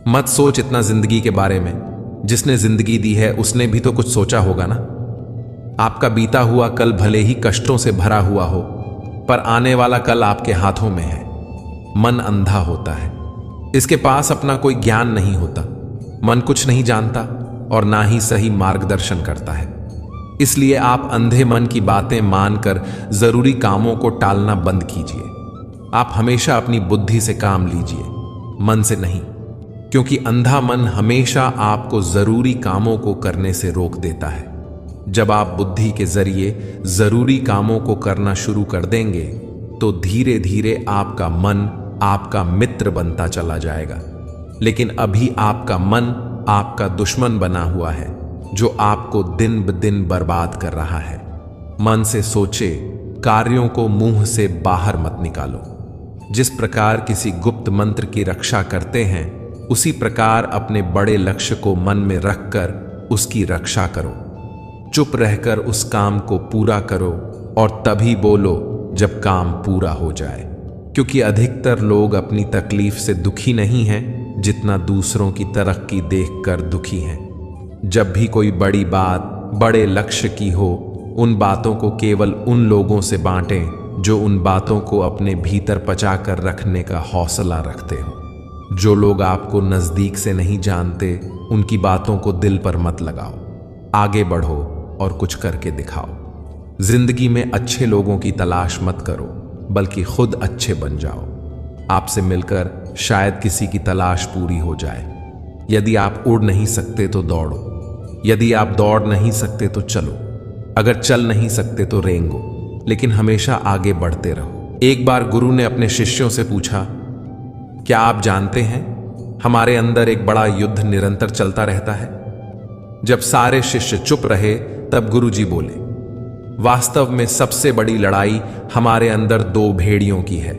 मत सोच इतना जिंदगी के बारे में। जिसने जिंदगी दी है उसने भी तो कुछ सोचा होगा ना। आपका बीता हुआ कल भले ही कष्टों से भरा हुआ हो, पर आने वाला कल आपके हाथों में है। मन अंधा होता है, इसके पास अपना कोई ज्ञान नहीं होता। मन कुछ नहीं जानता और ना ही सही मार्गदर्शन करता है। इसलिए आप अंधे मन की बातें मानकर जरूरी कामों को टालना बंद कीजिए। आप हमेशा अपनी बुद्धि से काम लीजिए, मन से नहीं, क्योंकि अंधा मन हमेशा आपको जरूरी कामों को करने से रोक देता है। जब आप बुद्धि के जरिए जरूरी कामों को करना शुरू कर देंगे तो धीरे धीरे आपका मन आपका मित्र बनता चला जाएगा। लेकिन अभी आपका मन आपका दुश्मन बना हुआ है, जो आपको दिन ब दिन बर्बाद कर रहा है। मन से सोचे, कार्यों को मुंह से बाहर मत निकालो। जिस प्रकार किसी गुप्त मंत्र की रक्षा करते हैं, उसी प्रकार अपने बड़े लक्ष्य को मन में रखकर उसकी रक्षा करो। चुप रहकर उस काम को पूरा करो और तभी बोलो जब काम पूरा हो जाए। क्योंकि अधिकतर लोग अपनी तकलीफ से दुखी नहीं हैं जितना दूसरों की तरक्की देखकर दुखी हैं। जब भी कोई बड़ी बात बड़े लक्ष्य की हो, उन बातों को केवल उन लोगों से बांटें जो उन बातों को अपने भीतर पचा कर रखने का हौसला रखते हो। जो लोग आपको नजदीक से नहीं जानते, उनकी बातों को दिल पर मत लगाओ। आगे बढ़ो और कुछ करके दिखाओ। जिंदगी में अच्छे लोगों की तलाश मत करो, बल्कि खुद अच्छे बन जाओ। आपसे मिलकर शायद किसी की तलाश पूरी हो जाए। यदि आप उड़ नहीं सकते तो दौड़ो, यदि आप दौड़ नहीं सकते तो चलो, अगर चल नहीं सकते तो रेंगो, लेकिन हमेशा आगे बढ़ते रहो। एक बार गुरु ने अपने शिष्यों से पूछा, क्या आप जानते हैं हमारे अंदर एक बड़ा युद्ध निरंतर चलता रहता है? जब सारे शिष्य चुप रहे तब गुरुजी बोले, वास्तव में सबसे बड़ी लड़ाई हमारे अंदर दो भेड़ियों की है।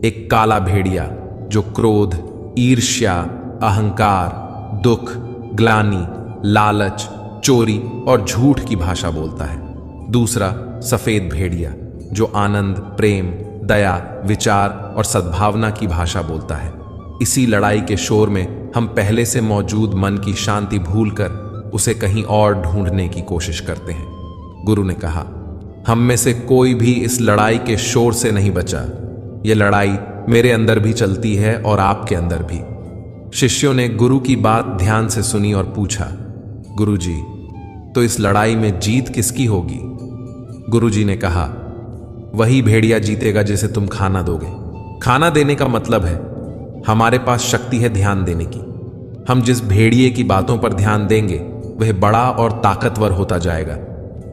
एक काला भेड़िया जो क्रोध, ईर्ष्या, अहंकार, दुख, ग्लानि, लालच, चोरी और झूठ की भाषा बोलता है। दूसरा सफेद भेड़िया जो आनंद, प्रेम, दया, विचार और सद्भावना की भाषा बोलता है। इसी लड़ाई के शोर में हम पहले से मौजूद मन की शांति भूलकर उसे कहीं और ढूंढने की कोशिश करते हैं। गुरु ने कहा, हम में से कोई भी इस लड़ाई के शोर से नहीं बचा। यह लड़ाई मेरे अंदर भी चलती है और आपके अंदर भी। शिष्यों ने गुरु की बात ध्यान से सुनी और पूछा, गुरुजी, तो इस लड़ाई में जीत किसकी होगी? गुरुजी ने कहा, वही भेड़िया जीतेगा जिसे तुम खाना दोगे। खाना देने का मतलब है हमारे पास शक्ति है ध्यान देने की। हम जिस भेड़िए की बातों पर ध्यान देंगे वह बड़ा और ताकतवर होता जाएगा।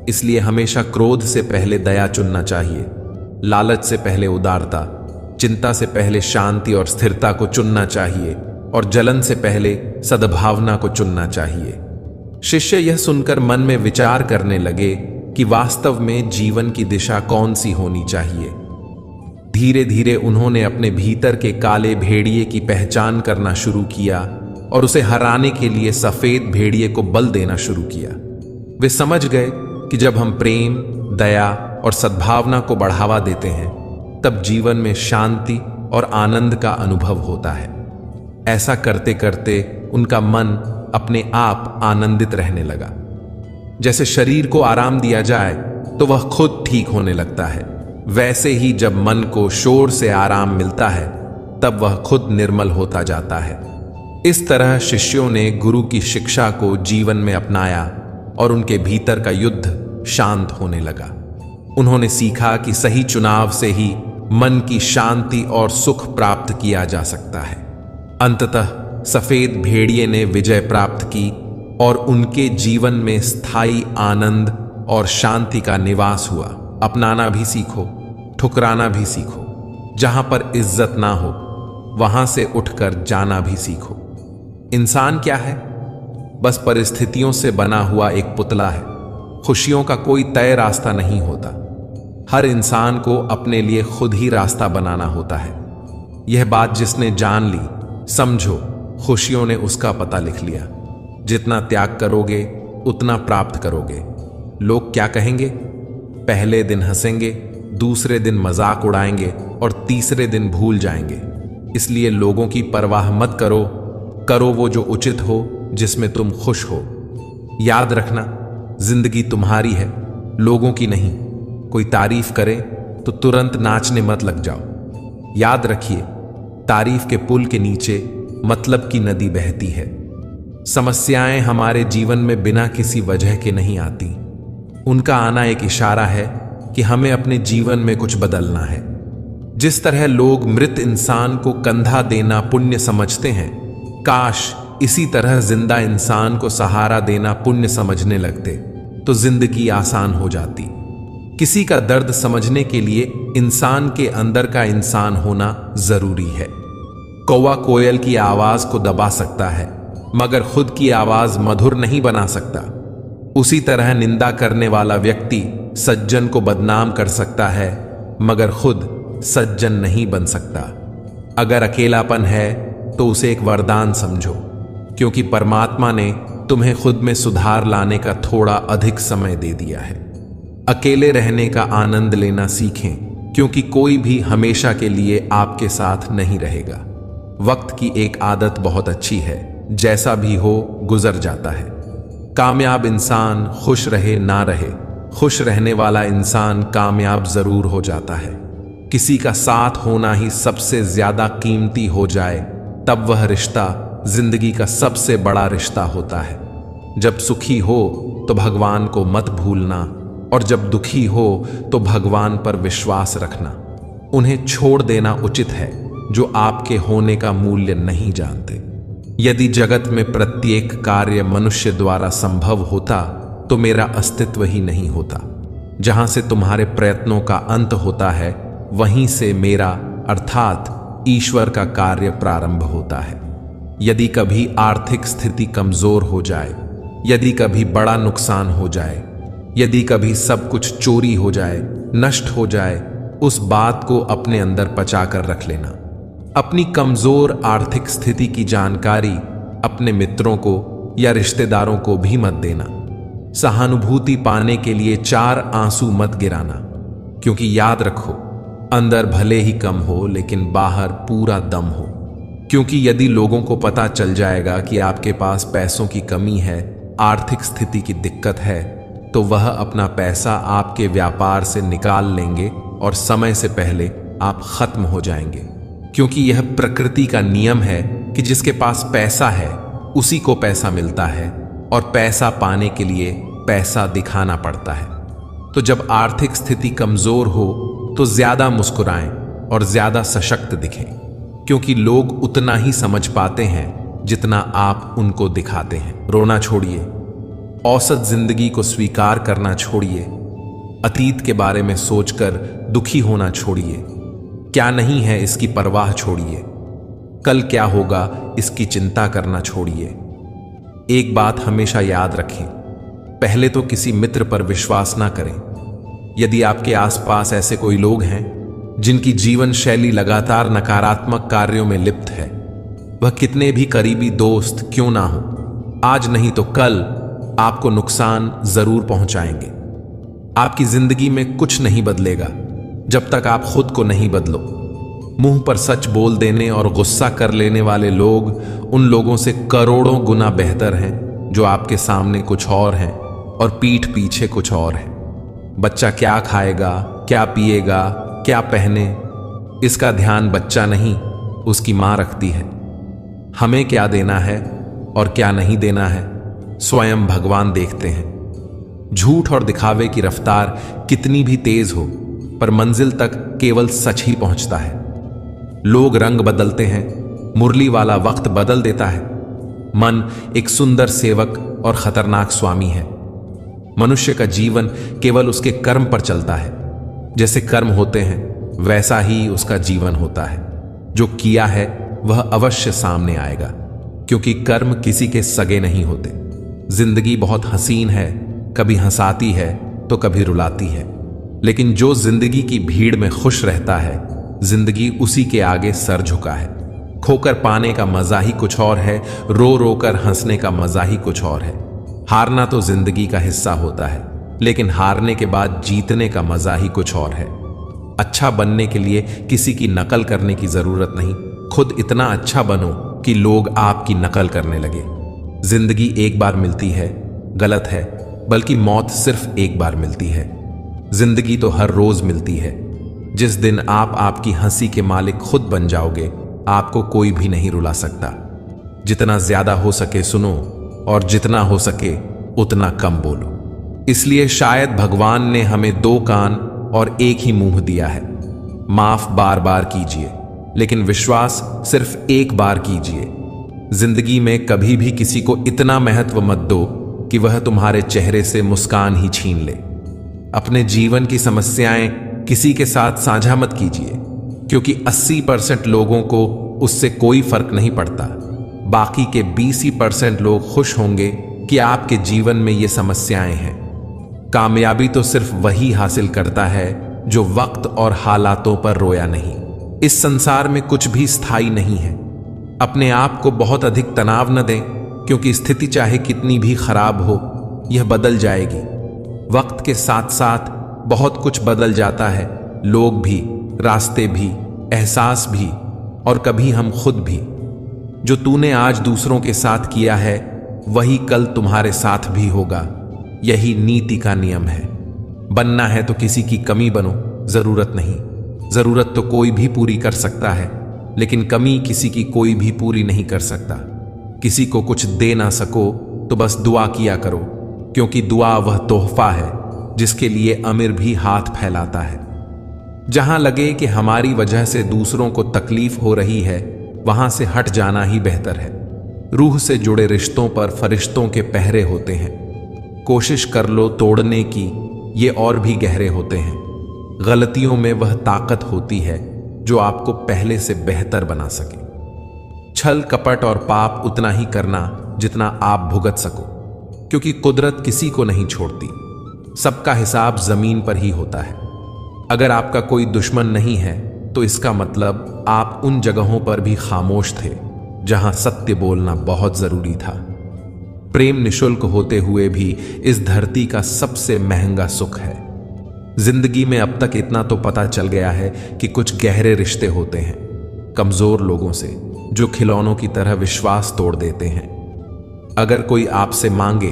इसलिए हमेशा क्रोध से पहले दया चुनना चाहिए, लालच से पहले उदारता, चिंता से पहले शांति और स्थिरता को चुनना चाहिए और जलन से पहले सद्भावना को चुनना चाहिए। शिष्य यह सुनकर मन में विचार करने लगे कि वास्तव में जीवन की दिशा कौन सी होनी चाहिए। धीरे धीरे उन्होंने अपने भीतर के काले भेड़िए की पहचान करना शुरू किया और उसे हराने के लिए सफेद भेड़िए को बल देना शुरू किया। वे समझ गए कि जब हम प्रेम, दया और सद्भावना को बढ़ावा देते हैं तब जीवन में शांति और आनंद का अनुभव होता है। ऐसा करते करते उनका मन अपने आप आनंदित रहने लगा। जैसे शरीर को आराम दिया जाए तो वह खुद ठीक होने लगता है, वैसे ही जब मन को शोर से आराम मिलता है तब वह खुद निर्मल होता जाता है। इस तरह शिष्यों ने गुरु की शिक्षा को जीवन में अपनाया और उनके भीतर का युद्ध शांत होने लगा। उन्होंने सीखा कि सही चुनाव से ही मन की शांति और सुख प्राप्त किया जा सकता है। अंततः सफेद भेड़िए ने विजय प्राप्त की और उनके जीवन में स्थायी आनंद और शांति का निवास हुआ। अपनाना भी सीखो, ठुकराना भी सीखो। जहां पर इज्जत ना हो वहां से उठकर जाना भी सीखो। इंसान क्या है? बस परिस्थितियों से बना हुआ एक पुतला है। खुशियों का कोई तय रास्ता नहीं होता। हर इंसान को अपने लिए खुद ही रास्ता बनाना होता है। यह बात जिसने जान ली, समझो खुशियों ने उसका पता लिख लिया। जितना त्याग करोगे उतना प्राप्त करोगे। लोग क्या कहेंगे? पहले दिन हंसेंगे, दूसरे दिन मजाक उड़ाएंगे और तीसरे दिन भूल जाएंगे। इसलिए लोगों की परवाह मत करो, करो वो जो उचित हो, जिसमें तुम खुश हो। याद रखना, जिंदगी तुम्हारी है, लोगों की नहीं। कोई तारीफ करे तो तुरंत नाचने मत लग जाओ। याद रखिए, तारीफ के पुल के नीचे मतलब की नदी बहती है। समस्याएं हमारे जीवन में बिना किसी वजह के नहीं आती। उनका आना एक इशारा है कि हमें अपने जीवन में कुछ बदलना है। जिस तरह लोग मृत इंसान को कंधा देना पुण्य समझते हैं, काश इसी तरह जिंदा इंसान को सहारा देना पुण्य समझने लगते तो जिंदगी आसान हो जाती। किसी का दर्द समझने के लिए इंसान के अंदर का इंसान होना जरूरी है। कौवा कोयल की आवाज को दबा सकता है, मगर खुद की आवाज मधुर नहीं बना सकता। उसी तरह निंदा करने वाला व्यक्ति सज्जन को बदनाम कर सकता है, मगर खुद सज्जन नहीं बन सकता। अगर अकेलापन है तो उसे एक वरदान समझो, क्योंकि परमात्मा ने तुम्हें खुद में सुधार लाने का थोड़ा अधिक समय दे दिया है। अकेले रहने का आनंद लेना सीखें, क्योंकि कोई भी हमेशा के लिए आपके साथ नहीं रहेगा। वक्त की एक आदत बहुत अच्छी है, जैसा भी हो गुजर जाता है। कामयाब इंसान खुश रहे ना रहे, खुश रहने वाला इंसान कामयाब जरूर हो जाता है। किसी का साथ होना ही सबसे ज्यादा कीमती हो जाए, तब वह रिश्ता जिंदगी का सबसे बड़ा रिश्ता होता है। जब सुखी हो तो भगवान को मत भूलना, और जब दुखी हो तो भगवान पर विश्वास रखना। उन्हें छोड़ देना उचित है जो आपके होने का मूल्य नहीं जानते। यदि जगत में प्रत्येक कार्य मनुष्य द्वारा संभव होता तो मेरा अस्तित्व ही नहीं होता। जहां से तुम्हारे प्रयत्नों का अंत होता है, वहीं से मेरा अर्थात ईश्वर का कार्य प्रारंभ होता है। यदि कभी आर्थिक स्थिति कमजोर हो जाए, यदि कभी बड़ा नुकसान हो जाए, यदि कभी सब कुछ चोरी हो जाए, नष्ट हो जाए, उस बात को अपने अंदर पचा कर रख लेना। अपनी कमजोर आर्थिक स्थिति की जानकारी अपने मित्रों को या रिश्तेदारों को भी मत देना। सहानुभूति पाने के लिए 4 आंसू मत गिराना, क्योंकि याद रखो, अंदर भले ही कम हो लेकिन बाहर पूरा दम हो। क्योंकि यदि लोगों को पता चल जाएगा कि आपके पास पैसों की कमी है, आर्थिक स्थिति की दिक्कत है, तो वह अपना पैसा आपके व्यापार से निकाल लेंगे और समय से पहले आप खत्म हो जाएंगे। क्योंकि यह प्रकृति का नियम है कि जिसके पास पैसा है उसी को पैसा मिलता है, और पैसा पाने के लिए पैसा दिखाना पड़ता है। तो जब आर्थिक स्थिति कमजोर हो तो ज्यादा मुस्कुराएं और ज्यादा सशक्त दिखें, क्योंकि लोग उतना ही समझ पाते हैं जितना आप उनको दिखाते हैं। रोना छोड़िए, औसत जिंदगी को स्वीकार करना छोड़िए, अतीत के बारे में सोचकर दुखी होना छोड़िए, क्या नहीं है इसकी परवाह छोड़िए, कल क्या होगा इसकी चिंता करना छोड़िए। एक बात हमेशा याद रखें, पहले तो किसी मित्र पर विश्वास ना करें। यदि आपके आसपास ऐसे कोई लोग हैं जिनकी जीवन शैली लगातार नकारात्मक कार्यों में लिप्त है, वह कितने भी करीबी दोस्त क्यों ना हो, आज नहीं तो कल आपको नुकसान जरूर पहुंचाएंगे। आपकी जिंदगी में कुछ नहीं बदलेगा जब तक आप खुद को नहीं बदलो। मुंह पर सच बोल देने और गुस्सा कर लेने वाले लोग उन लोगों से करोड़ों गुना बेहतर हैं जो आपके सामने कुछ और हैं और पीठ पीछे कुछ और है। बच्चा क्या खाएगा, क्या पिएगा, क्या पहने, इसका ध्यान बच्चा नहीं उसकी मां रखती है। हमें क्या देना है और क्या नहीं देना है स्वयं भगवान देखते हैं। झूठ और दिखावे की रफ्तार कितनी भी तेज हो, पर मंजिल तक केवल सच ही पहुंचता है। लोग रंग बदलते हैं, मुरली वाला वक्त बदल देता है। मन एक सुंदर सेवक और खतरनाक स्वामी है। मनुष्य का जीवन केवल उसके कर्म पर चलता है। जैसे कर्म होते हैं वैसा ही उसका जीवन होता है। जो किया है वह अवश्य सामने आएगा, क्योंकि कर्म किसी के सगे नहीं होते। जिंदगी बहुत हसीन है, कभी हंसाती है तो कभी रुलाती है, लेकिन जो जिंदगी की भीड़ में खुश रहता है, जिंदगी उसी के आगे सर झुका है। खोकर पाने का मजा ही कुछ और है, रो रो कर हंसने का मजा ही कुछ और है। हारना तो जिंदगी का हिस्सा होता है, लेकिन हारने के बाद जीतने का मजा ही कुछ और है। अच्छा बनने के लिए किसी की नकल करने की जरूरत नहीं, खुद इतना अच्छा बनो कि लोग आपकी नकल करने लगे। जिंदगी एक बार मिलती है, गलत है, बल्कि मौत सिर्फ एक बार मिलती है। जिंदगी तो हर रोज मिलती है। जिस दिन आप आपकी हंसी के मालिक खुद बन जाओगे, आपको कोई भी नहीं रुला सकता। जितना ज्यादा हो सके सुनो, और जितना हो सके उतना कम बोलो। इसलिए शायद भगवान ने हमें 2 कान और एक ही मुंह दिया है। माफ बार बार कीजिए, लेकिन विश्वास सिर्फ एक बार कीजिए। जिंदगी में कभी भी किसी को इतना महत्व मत दो कि वह तुम्हारे चेहरे से मुस्कान ही छीन ले। अपने जीवन की समस्याएं किसी के साथ साझा मत कीजिए, क्योंकि 80% लोगों को उससे कोई फर्क नहीं पड़ता। बाकी के 20% लोग खुश होंगे कि आपके जीवन में ये समस्याएं हैं। कामयाबी तो सिर्फ वही हासिल करता है जो वक्त और हालातों पर रोया नहीं। इस संसार में कुछ भी स्थायी नहीं है। अपने आप को बहुत अधिक तनाव न दें, क्योंकि स्थिति चाहे कितनी भी खराब हो, यह बदल जाएगी। वक्त के साथ साथ बहुत कुछ बदल जाता है। लोग भी, रास्ते भी, एहसास भी, और कभी हम खुद भी। जो तूने आज दूसरों के साथ किया है, वही कल तुम्हारे साथ भी होगा। यही नीति का नियम है। बनना है तो किसी की कमी बनो, जरूरत नहीं। जरूरत तो कोई भी पूरी कर सकता है, लेकिन कमी किसी की कोई भी पूरी नहीं कर सकता। किसी को कुछ दे ना सको तो बस दुआ किया करो, क्योंकि दुआ वह तोहफा है जिसके लिए अमीर भी हाथ फैलाता है। जहां लगे कि हमारी वजह से दूसरों को तकलीफ हो रही है, वहां से हट जाना ही बेहतर है। रूह से जुड़े रिश्तों पर फरिश्तों के पहरे होते हैं। कोशिश कर लो तोड़ने की, ये और भी गहरे होते हैं। गलतियों में वह ताकत होती है जो आपको पहले से बेहतर बना सके। छल कपट और पाप उतना ही करना जितना आप भुगत सको, क्योंकि कुदरत किसी को नहीं छोड़ती। सबका हिसाब जमीन पर ही होता है। अगर आपका कोई दुश्मन नहीं है, तो इसका मतलब आप उन जगहों पर भी खामोश थे जहां सत्य बोलना बहुत जरूरी था। प्रेम निशुल्क होते हुए भी इस धरती का सबसे महंगा सुख है। जिंदगी में अब तक इतना तो पता चल गया है कि कुछ गहरे रिश्ते होते हैं कमजोर लोगों से, जो खिलौनों की तरह विश्वास तोड़ देते हैं। अगर कोई आपसे मांगे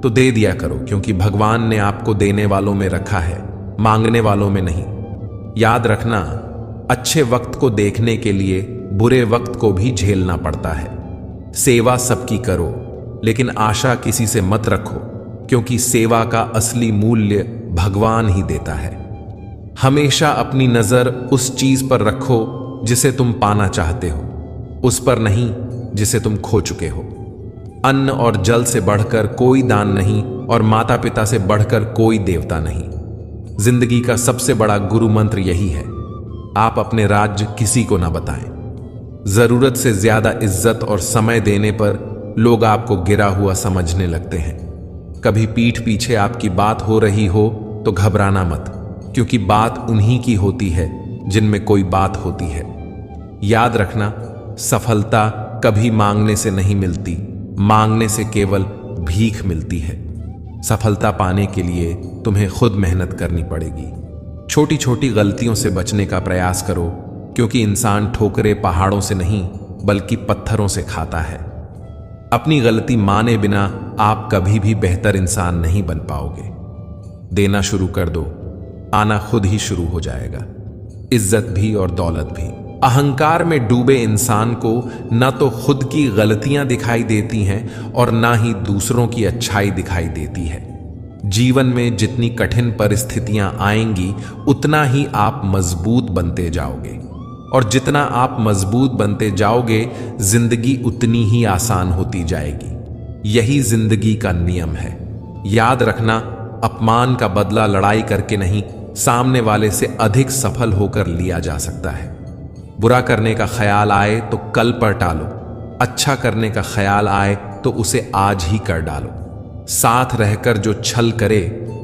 तो दे दिया करो, क्योंकि भगवान ने आपको देने वालों में रखा है, मांगने वालों में नहीं। याद रखना, अच्छे वक्त को देखने के लिए बुरे वक्त को भी झेलना पड़ता है। सेवा सबकी करो, लेकिन आशा किसी से मत रखो, क्योंकि सेवा का असली मूल्य भगवान ही देता है। हमेशा अपनी नजर उस चीज पर रखो जिसे तुम पाना चाहते हो, उस पर नहीं जिसे तुम खो चुके हो। अन्न और जल से बढ़कर कोई दान नहीं, और माता पिता से बढ़कर कोई देवता नहीं। जिंदगी का सबसे बड़ा गुरु मंत्र यही है, आप अपने राज्य किसी को ना बताएं। जरूरत से ज्यादा इज्जत और समय देने पर लोग आपको गिरा हुआ समझने लगते हैं। कभी पीठ पीछे आपकी बात हो रही हो तो घबराना मत, क्योंकि बात उन्हीं की होती है जिनमें कोई बात होती है। याद रखना, सफलता कभी मांगने से नहीं मिलती, मांगने से केवल भीख मिलती है। सफलता पाने के लिए तुम्हें खुद मेहनत करनी पड़ेगी। छोटी छोटी गलतियों से बचने का प्रयास करो, क्योंकि इंसान ठोकरें पहाड़ों से नहीं बल्कि पत्थरों से खाता है। अपनी गलती माने बिना आप कभी भी बेहतर इंसान नहीं बन पाओगे। देना शुरू कर दो, आना खुद ही शुरू हो जाएगा, इज्जत भी और दौलत भी। अहंकार में डूबे इंसान को न तो खुद की गलतियां दिखाई देती हैं और ना ही दूसरों की अच्छाई दिखाई देती है। जीवन में जितनी कठिन परिस्थितियां आएंगी, उतना ही आप मजबूत बनते जाओगे, और जितना आप मजबूत बनते जाओगे, जिंदगी उतनी ही आसान होती जाएगी। यही जिंदगी का नियम है। याद रखना, अपमान का बदला लड़ाई करके नहीं, सामने वाले से अधिक सफल होकर लिया जा सकता है। बुरा करने का ख्याल आए तो कल पर टालो, अच्छा करने का ख्याल आए तो उसे आज ही कर डालो। साथ रहकर जो छल करे,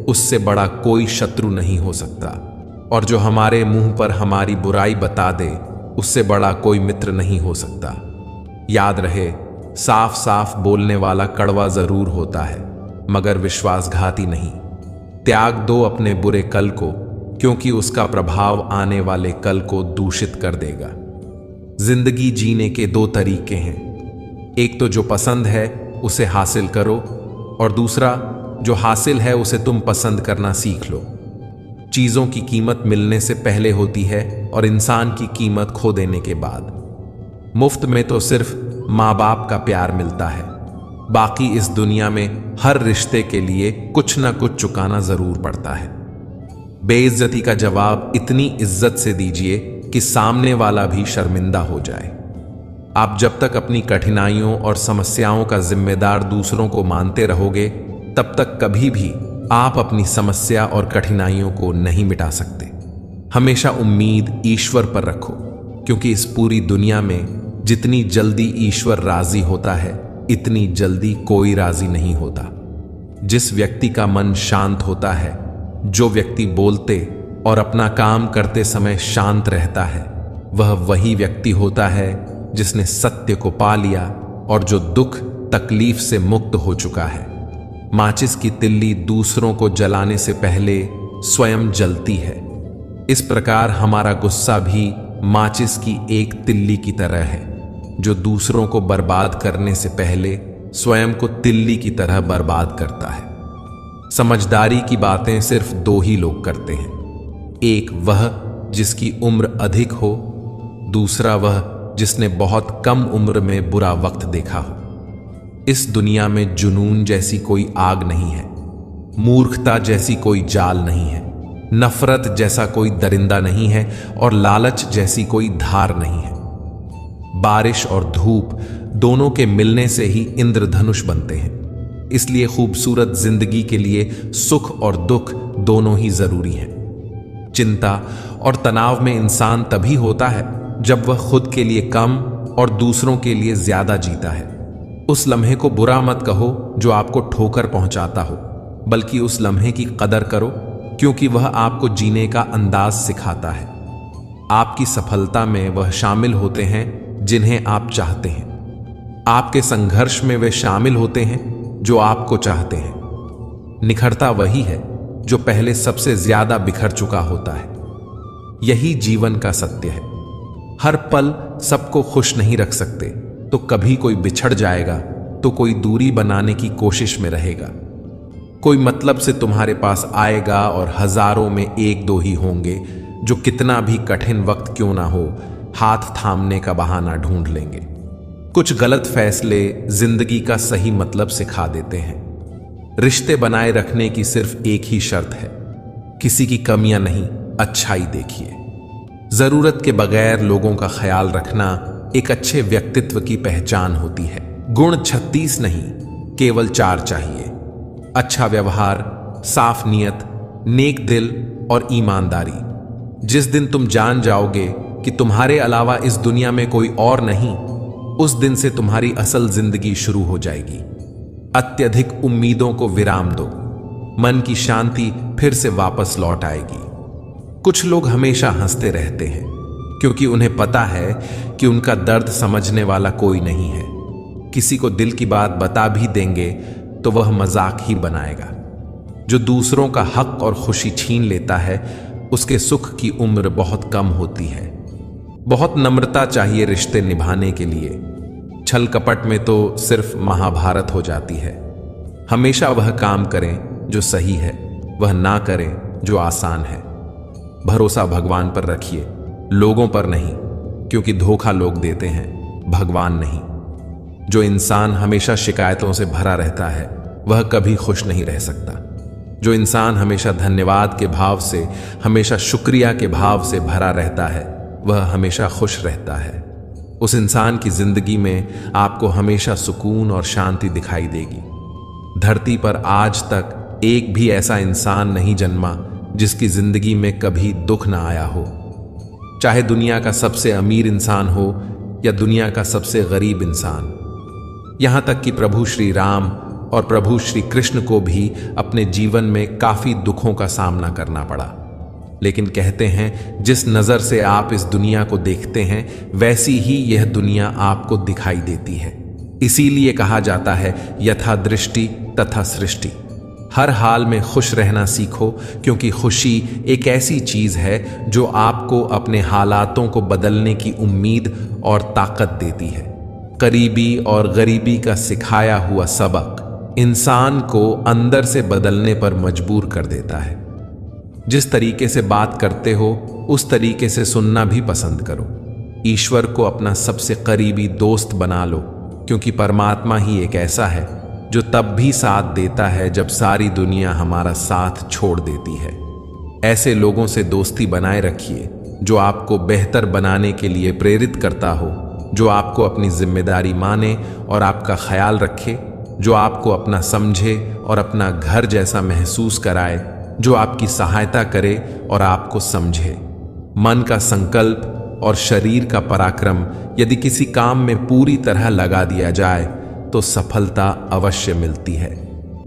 उससे बड़ा कोई शत्रु नहीं हो सकता, और जो हमारे मुंह पर हमारी बुराई बता दे, उससे बड़ा कोई मित्र नहीं हो सकता। याद रहे, साफ साफ बोलने वाला कड़वा जरूर होता है, मगर विश्वासघाती नहीं। त्याग दो अपने बुरे कल को, क्योंकि उसका प्रभाव आने वाले कल को दूषित कर देगा। जिंदगी जीने के दो तरीके हैं। एक तो जो पसंद है उसे हासिल करो, और दूसरा जो हासिल है उसे तुम पसंद करना सीख लो। चीजों की कीमत मिलने से पहले होती है और इंसान की कीमत खो देने के बाद। मुफ्त में तो सिर्फ माँ बाप का प्यार मिलता है, बाकी इस दुनिया में हर रिश्ते के लिए कुछ ना कुछ चुकाना जरूर पड़ता है। बेइज्जती का जवाब इतनी इज्जत से दीजिए कि सामने वाला भी शर्मिंदा हो जाए। आप जब तक अपनी कठिनाइयों और समस्याओं का जिम्मेदार दूसरों को मानते रहोगे, तब तक कभी भी आप अपनी समस्या और कठिनाइयों को नहीं मिटा सकते। हमेशा उम्मीद ईश्वर पर रखो, क्योंकि इस पूरी दुनिया में जितनी जल्दी ईश्वर राजी होता है, इतनी जल्दी कोई राजी नहीं होता। जिस व्यक्ति का मन शांत होता है, जो व्यक्ति बोलते और अपना काम करते समय शांत रहता है, वह वही व्यक्ति होता है जिसने सत्य को पा लिया और जो दुख तकलीफ से मुक्त हो चुका है। माचिस की तिल्ली दूसरों को जलाने से पहले स्वयं जलती है। इस प्रकार हमारा गुस्सा भी माचिस की एक तिल्ली की तरह है, जो दूसरों को बर्बाद करने से पहले स्वयं को तिल्ली की तरह बर्बाद करता है। समझदारी की बातें सिर्फ दो ही लोग करते हैं, एक वह जिसकी उम्र अधिक हो, दूसरा वह जिसने बहुत कम उम्र में बुरा वक्त देखा हो। इस दुनिया में जुनून जैसी कोई आग नहीं है, मूर्खता जैसी कोई जाल नहीं है, नफरत जैसा कोई दरिंदा नहीं है और लालच जैसी कोई धार नहीं है। बारिश और धूप दोनों के मिलने से ही इंद्रधनुष बनते हैं। इसलिए खूबसूरत जिंदगी के लिए सुख और दुख दोनों ही जरूरी हैं। चिंता और तनाव में इंसान तभी होता है जब वह खुद के लिए कम और दूसरों के लिए ज्यादा जीता है। उस लम्हे को बुरा मत कहो जो आपको ठोकर पहुंचाता हो, बल्कि उस लम्हे की कदर करो, क्योंकि वह आपको जीने का अंदाज सिखाता है। आपकी सफलता में वह शामिल होते हैं जिन्हें आप चाहते हैं। आपके संघर्ष में वे शामिल होते हैं जो आपको चाहते हैं। निखरता वही है जो पहले सबसे ज्यादा बिखर चुका होता है। यही जीवन का सत्य है। हर पल सबको खुश नहीं रख सकते, तो कभी कोई बिछड़ जाएगा, तो कोई दूरी बनाने की कोशिश में रहेगा। कोई मतलब से तुम्हारे पास आएगा और हजारों में एक दो ही होंगे जो कितना भी कठिन वक्त क्यों ना हो, हाथ थामने का बहाना ढूंढ लेंगे। कुछ गलत फैसले जिंदगी का सही मतलब सिखा देते हैं। रिश्ते बनाए रखने की सिर्फ एक ही शर्त है, किसी की कमियां नहीं, अच्छाई देखिए। जरूरत के बगैर लोगों का ख्याल रखना एक अच्छे व्यक्तित्व की पहचान होती है। गुण 36 नहीं, केवल 4 चाहिए। अच्छा व्यवहार, साफ नियत, नेक दिल और ईमानदारी। जिस दिन तुम जान जाओगे कि तुम्हारे अलावा इस दुनिया में कोई और नहीं, उस दिन से तुम्हारी असल जिंदगी शुरू हो जाएगी। अत्यधिक उम्मीदों को विराम दो, मन की शांति फिर से वापस लौट आएगी। कुछ लोग हमेशा हंसते रहते हैं क्योंकि उन्हें पता है कि उनका दर्द समझने वाला कोई नहीं है। किसी को दिल की बात बता भी देंगे तो वह मजाक ही बनाएगा। जो दूसरों का हक और खुशी छीन लेता है, उसके सुख की उम्र बहुत कम होती है। बहुत नम्रता चाहिए रिश्ते निभाने के लिए। छल कपट में तो सिर्फ महाभारत हो जाती है। हमेशा वह काम करें जो सही है, वह ना करें जो आसान है। भरोसा भगवान पर रखिए, लोगों पर नहीं, क्योंकि धोखा लोग देते हैं, भगवान नहीं। जो इंसान हमेशा शिकायतों से भरा रहता है, वह कभी खुश नहीं रह सकता। जो इंसान हमेशा धन्यवाद के भाव से, हमेशा शुक्रिया के भाव से भरा रहता है, वह हमेशा खुश रहता है। उस इंसान की जिंदगी में आपको हमेशा सुकून और शांति दिखाई देगी। धरती पर आज तक एक भी ऐसा इंसान नहीं जन्मा जिसकी जिंदगी में कभी दुख ना आया हो। चाहे दुनिया का सबसे अमीर इंसान हो या दुनिया का सबसे गरीब इंसान। यहां तक कि प्रभु श्री राम और प्रभु श्री कृष्ण को भी अपने जीवन में काफी दुखों का सामना करना पड़ा। लेकिन कहते हैं, जिस नजर से आप इस दुनिया को देखते हैं, वैसी ही यह दुनिया आपको दिखाई देती है। इसीलिए कहा जाता है, यथा दृष्टि तथा सृष्टि। हर हाल में खुश रहना सीखो, क्योंकि खुशी एक ऐसी चीज है जो आपको अपने हालातों को बदलने की उम्मीद और ताकत देती है। करीबी और गरीबी का सिखाया हुआ सबक इंसान को अंदर से बदलने पर मजबूर कर देता है। जिस तरीके से बात करते हो उस तरीके से सुनना भी पसंद करो। ईश्वर को अपना सबसे करीबी दोस्त बना लो, क्योंकि परमात्मा ही एक ऐसा है जो तब भी साथ देता है जब सारी दुनिया हमारा साथ छोड़ देती है। ऐसे लोगों से दोस्ती बनाए रखिए जो आपको बेहतर बनाने के लिए प्रेरित करता हो, जो आपको अपनी जिम्मेदारी माने और आपका ख्याल रखे, जो आपको अपना समझे और अपना घर जैसा महसूस कराए, जो आपकी सहायता करे और आपको समझे। मन का संकल्प और शरीर का पराक्रम यदि किसी काम में पूरी तरह लगा दिया जाए तो सफलता अवश्य मिलती है।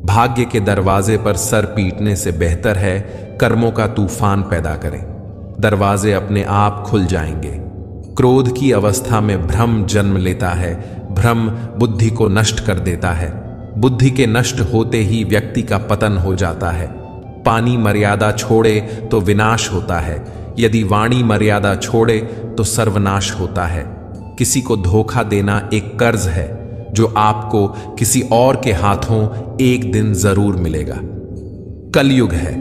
भाग्य के दरवाजे पर सर पीटने से बेहतर है कर्मों का तूफान पैदा करें। दरवाजे अपने आप खुल जाएंगे। क्रोध की अवस्था में भ्रम जन्म लेता है। भ्रम बुद्धि को नष्ट कर देता है। बुद्धि के नष्ट होते ही व्यक्ति का पतन हो जाता है। पानी मर्यादा छोड़े तो विनाश होता है, यदि वाणी मर्यादा छोड़े तो सर्वनाश होता है। किसी को धोखा देना एक कर्ज है जो आपको किसी और के हाथों एक दिन जरूर मिलेगा। कलयुग है,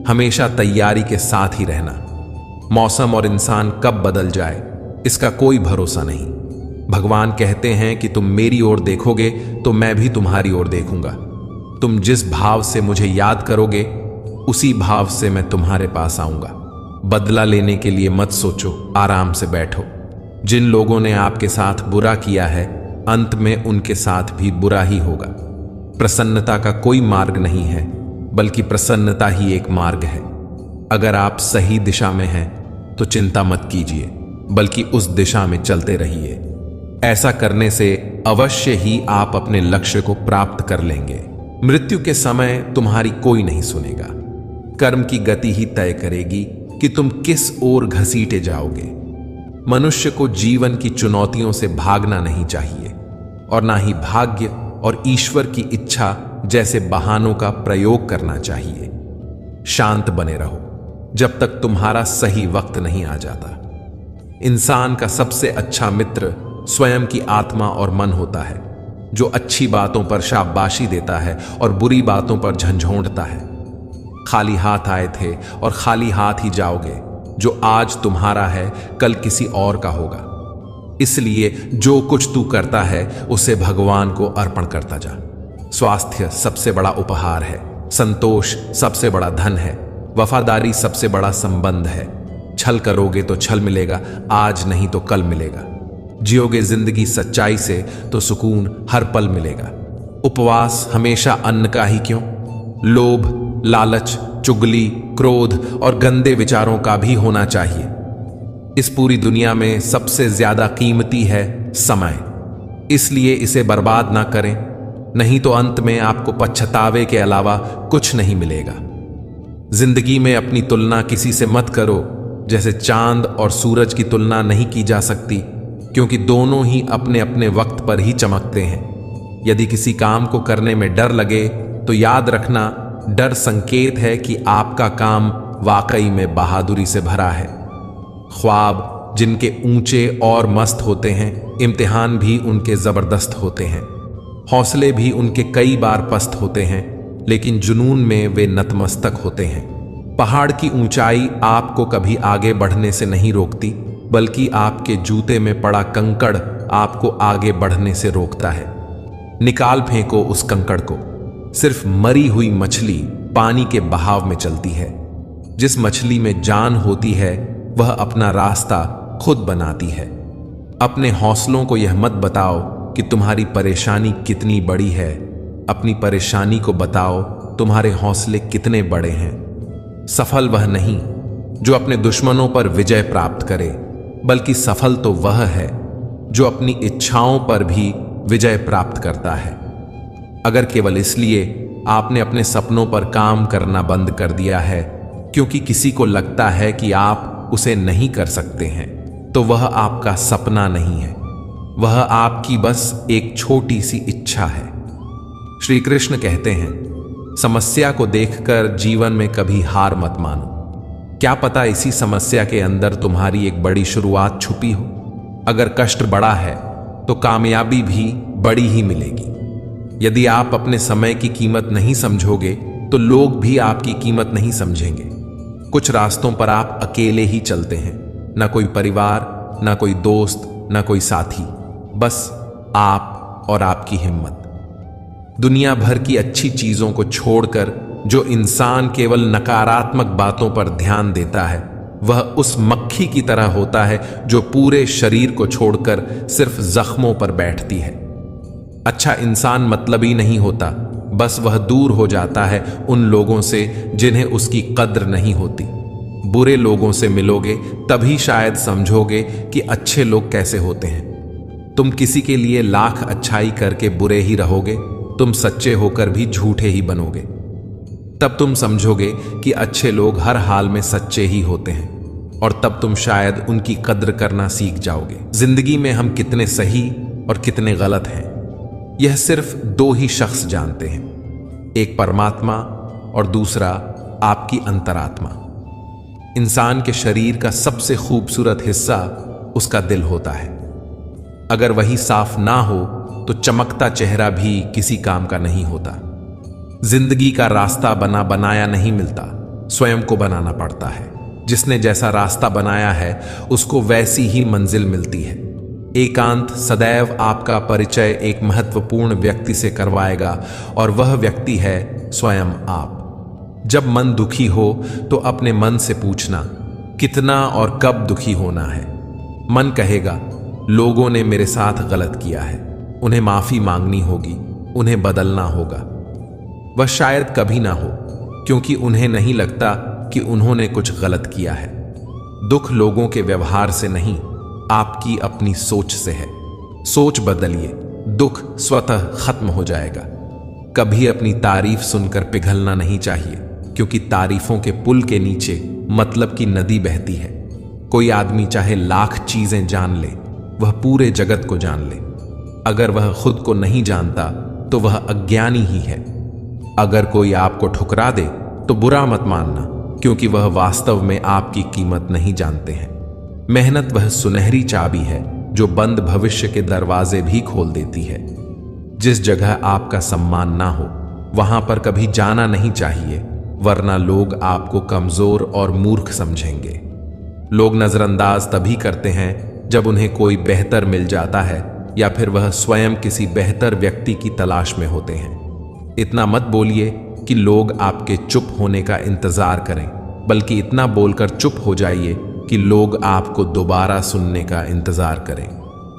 हमेशा तैयारी के साथ ही रहना। मौसम और इंसान कब बदल जाए इसका कोई भरोसा नहीं। भगवान कहते हैं कि तुम मेरी ओर देखोगे तो मैं भी तुम्हारी ओर देखूंगा। तुम जिस भाव से मुझे याद करोगे उसी भाव से मैं तुम्हारे पास आऊंगा। बदला लेने के लिए मत सोचो, आराम से बैठो। जिन लोगों ने आपके साथ बुरा किया है अंत में उनके साथ भी बुरा ही होगा। प्रसन्नता का कोई मार्ग नहीं है, बल्कि प्रसन्नता ही एक मार्ग है। अगर आप सही दिशा में हैं तो चिंता मत कीजिए, बल्कि उस दिशा में चलते रहिए। ऐसा करने से अवश्य ही आप अपने लक्ष्य को प्राप्त कर लेंगे। मृत्यु के समय तुम्हारी कोई नहीं सुनेगा। कर्म की गति ही तय करेगी कि तुम किस ओर घसीटे जाओगे। मनुष्य को जीवन की चुनौतियों से भागना नहीं चाहिए और ना ही भाग्य और ईश्वर की इच्छा जैसे बहानों का प्रयोग करना चाहिए। शांत बने रहो जब तक तुम्हारा सही वक्त नहीं आ जाता। इंसान का सबसे अच्छा मित्र स्वयं की आत्मा और मन होता है, जो अच्छी बातों पर शाबाशी देता है और बुरी बातों पर झंझोड़ता है। खाली हाथ आए थे और खाली हाथ ही जाओगे। जो आज तुम्हारा है कल किसी और का होगा। इसलिए जो कुछ तू करता है उसे भगवान को अर्पण करता जा। स्वास्थ्य सबसे बड़ा उपहार है। संतोष सबसे बड़ा धन है। वफादारी सबसे बड़ा संबंध है। छल करोगे तो छल मिलेगा, आज नहीं तो कल मिलेगा। जियोगे जिंदगी सच्चाई से तो सुकून हर पल मिलेगा। उपवास हमेशा अन्न का ही क्यों, लोभ, लालच, चुगली, क्रोध और गंदे विचारों का भी होना चाहिए। इस पूरी दुनिया में सबसे ज्यादा कीमती है समय, इसलिए इसे बर्बाद ना करें, नहीं तो अंत में आपको पछतावे के अलावा कुछ नहीं मिलेगा। जिंदगी में अपनी तुलना किसी से मत करो। जैसे चांद और सूरज की तुलना नहीं की जा सकती, क्योंकि दोनों ही अपने अपने वक्त पर ही चमकते हैं। यदि किसी काम को करने में डर लगे तो याद रखना, डर संकेत है कि आपका काम वाकई में बहादुरी से भरा है। ख्वाब जिनके ऊंचे और मस्त होते हैं, इम्तिहान भी उनके जबरदस्त होते हैं। हौसले भी उनके कई बार पस्त होते हैं, लेकिन जुनून में वे नतमस्तक होते हैं। पहाड़ की ऊंचाई आपको कभी आगे बढ़ने से नहीं रोकती, बल्कि आपके जूते में पड़ा कंकड़ आपको आगे बढ़ने से रोकता है। निकाल फेंको उस कंकड़ को। सिर्फ मरी हुई मछली पानी के बहाव में चलती है। जिस मछली में जान होती है वह अपना रास्ता खुद बनाती है। अपने हौसलों को यह मत बताओ कि तुम्हारी परेशानी कितनी बड़ी है। अपनी परेशानी को बताओ तुम्हारे हौसले कितने बड़े हैं। सफल वह नहीं जो अपने दुश्मनों पर विजय प्राप्त करे, बल्कि सफल तो वह है जो अपनी इच्छाओं पर भी विजय प्राप्त करता है। अगर केवल इसलिए आपने अपने सपनों पर काम करना बंद कर दिया है क्योंकि किसी को लगता है कि आप उसे नहीं कर सकते हैं, तो वह आपका सपना नहीं है, वह आपकी बस एक छोटी सी इच्छा है। श्री कृष्ण कहते हैं, समस्या को देखकर जीवन में कभी हार मत मानो। क्या पता इसी समस्या के अंदर तुम्हारी एक बड़ी शुरुआत छुपी हो। अगर कष्ट बड़ा है तो कामयाबी भी बड़ी ही मिलेगी। यदि आप अपने समय की कीमत नहीं समझोगे तो लोग भी आपकी कीमत नहीं समझेंगे। कुछ रास्तों पर आप अकेले ही चलते हैं, ना कोई परिवार, ना कोई दोस्त, ना कोई साथी, बस आप और आपकी हिम्मत। दुनिया भर की अच्छी चीजों को छोड़कर जो इंसान केवल नकारात्मक बातों पर ध्यान देता है वह उस मक्खी की तरह होता है जो पूरे शरीर को छोड़कर सिर्फ जख्मों पर बैठती है। अच्छा इंसान मतलबी नहीं होता, बस वह दूर हो जाता है उन लोगों से जिन्हें उसकी कद्र नहीं होती। बुरे लोगों से मिलोगे तभी शायद समझोगे कि अच्छे लोग कैसे होते हैं। तुम किसी के लिए लाख अच्छाई करके बुरे ही रहोगे, तुम सच्चे होकर भी झूठे ही बनोगे। तब तुम समझोगे कि अच्छे लोग हर हाल में सच्चे ही होते हैं और तब तुम शायद उनकी कद्र करना सीख जाओगे। जिंदगी में हम कितने सही और कितने गलत हैं यह सिर्फ दो ही शख्स जानते हैं, एक परमात्मा और दूसरा आपकी अंतरात्मा। इंसान के शरीर का सबसे खूबसूरत हिस्सा उसका दिल होता है। अगर वही साफ ना हो तो चमकता चेहरा भी किसी काम का नहीं होता। जिंदगी का रास्ता बना बनाया नहीं मिलता, स्वयं को बनाना पड़ता है। जिसने जैसा रास्ता बनाया है उसको वैसी ही मंजिल मिलती है। एकांत सदैव आपका परिचय एक महत्वपूर्ण व्यक्ति से करवाएगा और वह व्यक्ति है स्वयं आप। जब मन दुखी हो तो अपने मन से पूछना कितना और कब दुखी होना है। मन कहेगा लोगों ने मेरे साथ गलत किया है, उन्हें माफी मांगनी होगी, उन्हें बदलना होगा। वह शायद कभी ना हो क्योंकि उन्हें नहीं लगता कि उन्होंने कुछ गलत किया है। दुख लोगों के व्यवहार से नहीं, आपकी अपनी सोच से है। सोच बदलिए, दुख स्वतः खत्म हो जाएगा। कभी अपनी तारीफ सुनकर पिघलना नहीं चाहिए क्योंकि तारीफों के पुल के नीचे मतलब की नदी बहती है। कोई आदमी चाहे लाख चीजें जान ले, वह पूरे जगत को जान ले, अगर वह खुद को नहीं जानता तो वह अज्ञानी ही है। अगर कोई आपको ठुकरा दे तो बुरा मत मानना क्योंकि वह वास्तव में आपकी कीमत नहीं जानते हैं। मेहनत वह सुनहरी चाबी है जो बंद भविष्य के दरवाजे भी खोल देती है। जिस जगह आपका सम्मान ना हो वहां पर कभी जाना नहीं चाहिए, वरना लोग आपको कमजोर और मूर्ख समझेंगे। लोग नजरअंदाज तभी करते हैं जब उन्हें कोई बेहतर मिल जाता है या फिर वह स्वयं किसी बेहतर व्यक्ति की तलाश में होते हैं। इतना मत बोलिए कि लोग आपके चुप होने का इंतजार करें, बल्कि इतना बोलकर चुप हो जाइए कि लोग आपको दोबारा सुनने का इंतजार करें।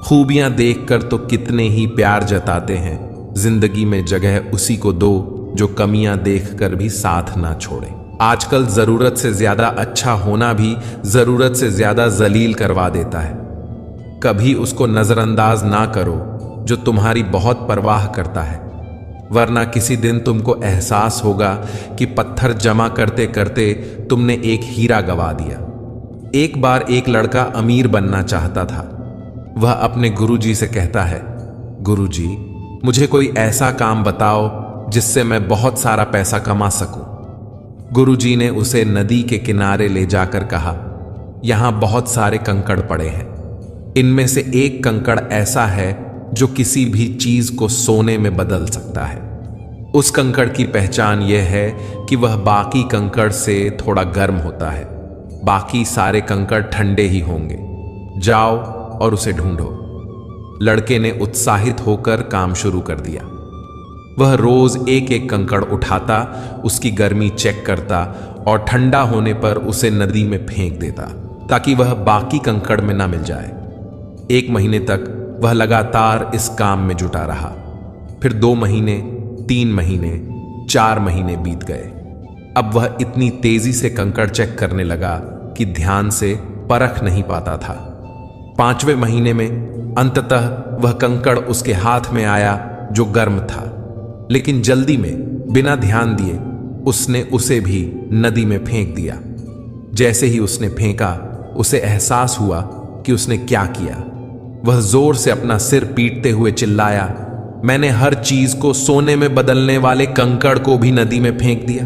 खूबियां देखकर तो कितने ही प्यार जताते हैं, जिंदगी में जगह उसी को दो जो कमियां देखकर भी साथ ना छोड़े। आजकल जरूरत से ज्यादा अच्छा होना भी जरूरत से ज्यादा जलील करवा देता है। कभी उसको नजरअंदाज ना करो जो तुम्हारी बहुत परवाह करता है, वरना किसी दिन तुमको एहसास होगा कि पत्थर जमा करते करते तुमने एक हीरा गवा दिया। एक बार एक लड़का अमीर बनना चाहता था। वह अपने गुरुजी से कहता है, गुरुजी मुझे कोई ऐसा काम बताओ जिससे मैं बहुत सारा पैसा कमा सकूं। गुरुजी ने उसे नदी के किनारे ले जाकर कहा, यहां बहुत सारे कंकड़ पड़े हैं, इनमें से एक कंकड़ ऐसा है जो किसी भी चीज को सोने में बदल सकता है। उस कंकड़ की पहचान यह है कि वह बाकी कंकड़ से थोड़ा गर्म होता है, बाकी सारे कंकड़ ठंडे ही होंगे। जाओ और उसे ढूंढो। लड़के ने उत्साहित होकर काम शुरू कर दिया। वह रोज एक एक कंकड़ उठाता, उसकी गर्मी चेक करता और ठंडा होने पर उसे नदी में फेंक देता ताकि वह बाकी कंकड़ में ना मिल जाए। 1 महीने तक वह लगातार इस काम में जुटा रहा। फिर 2 महीने, 3 महीने, 4 महीने बीत गए। अब वह इतनी तेजी से कंकड़ चेक करने लगा कि ध्यान से परख नहीं पाता था। 5वें महीने में अंततः वह कंकड़ उसके हाथ में आया जो गर्म था, लेकिन जल्दी में बिना ध्यान दिए उसने उसे भी नदी में फेंक दिया। जैसे ही उसने फेंका, उसे एहसास हुआ कि उसने क्या किया। वह जोर से अपना सिर पीटते हुए चिल्लाया, मैंने हर चीज को सोने में बदलने वाले कंकड़ को भी नदी में फेंक दिया।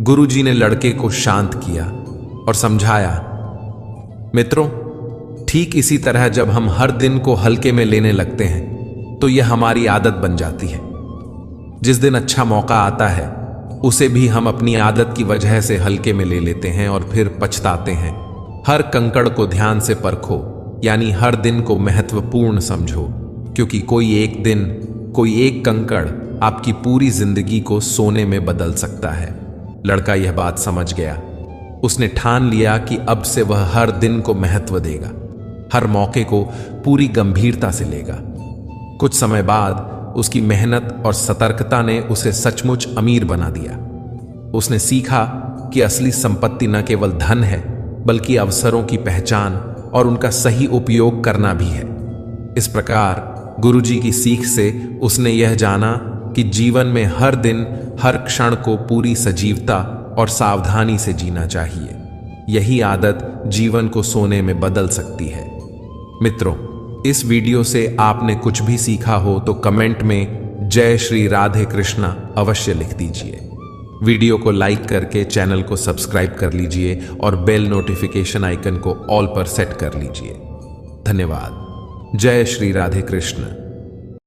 गुरुजी ने लड़के को शांत किया और समझाया, मित्रों, ठीक इसी तरह जब हम हर दिन को हल्के में लेने लगते हैं तो यह हमारी आदत बन जाती है। जिस दिन अच्छा मौका आता है उसे भी हम अपनी आदत की वजह से हल्के में ले लेते हैं और फिर पछताते हैं। हर कंकड़ को ध्यान से परखो, यानी हर दिन को महत्वपूर्ण समझो, क्योंकि कोई एक दिन, कोई एक कंकड़ आपकी पूरी जिंदगी को सोने में बदल सकता है। लड़का यह बात समझ गया। उसने ठान लिया कि अब से वह हर दिन को महत्व देगा, हर मौके को पूरी गंभीरता से लेगा। कुछ समय बाद उसकी मेहनत और सतर्कता ने उसे सचमुच अमीर बना दिया। उसने सीखा कि असली संपत्ति न केवल धन है, बल्कि अवसरों की पहचान और उनका सही उपयोग करना भी है। इस प्रकार गुरुजी की सीख से उसने यह जाना कि जीवन में हर दिन, हर क्षण को पूरी सजीवता और सावधानी से जीना चाहिए। यही आदत जीवन को सोने में बदल सकती है। मित्रों, इस वीडियो से आपने कुछ भी सीखा हो तो कमेंट में जय श्री राधे कृष्णा अवश्य लिख दीजिए। वीडियो को लाइक करके चैनल को सब्सक्राइब कर लीजिए और बेल नोटिफिकेशन आइकन को ऑल पर सेट कर लीजिए। धन्यवाद। जय श्री राधे कृष्ण।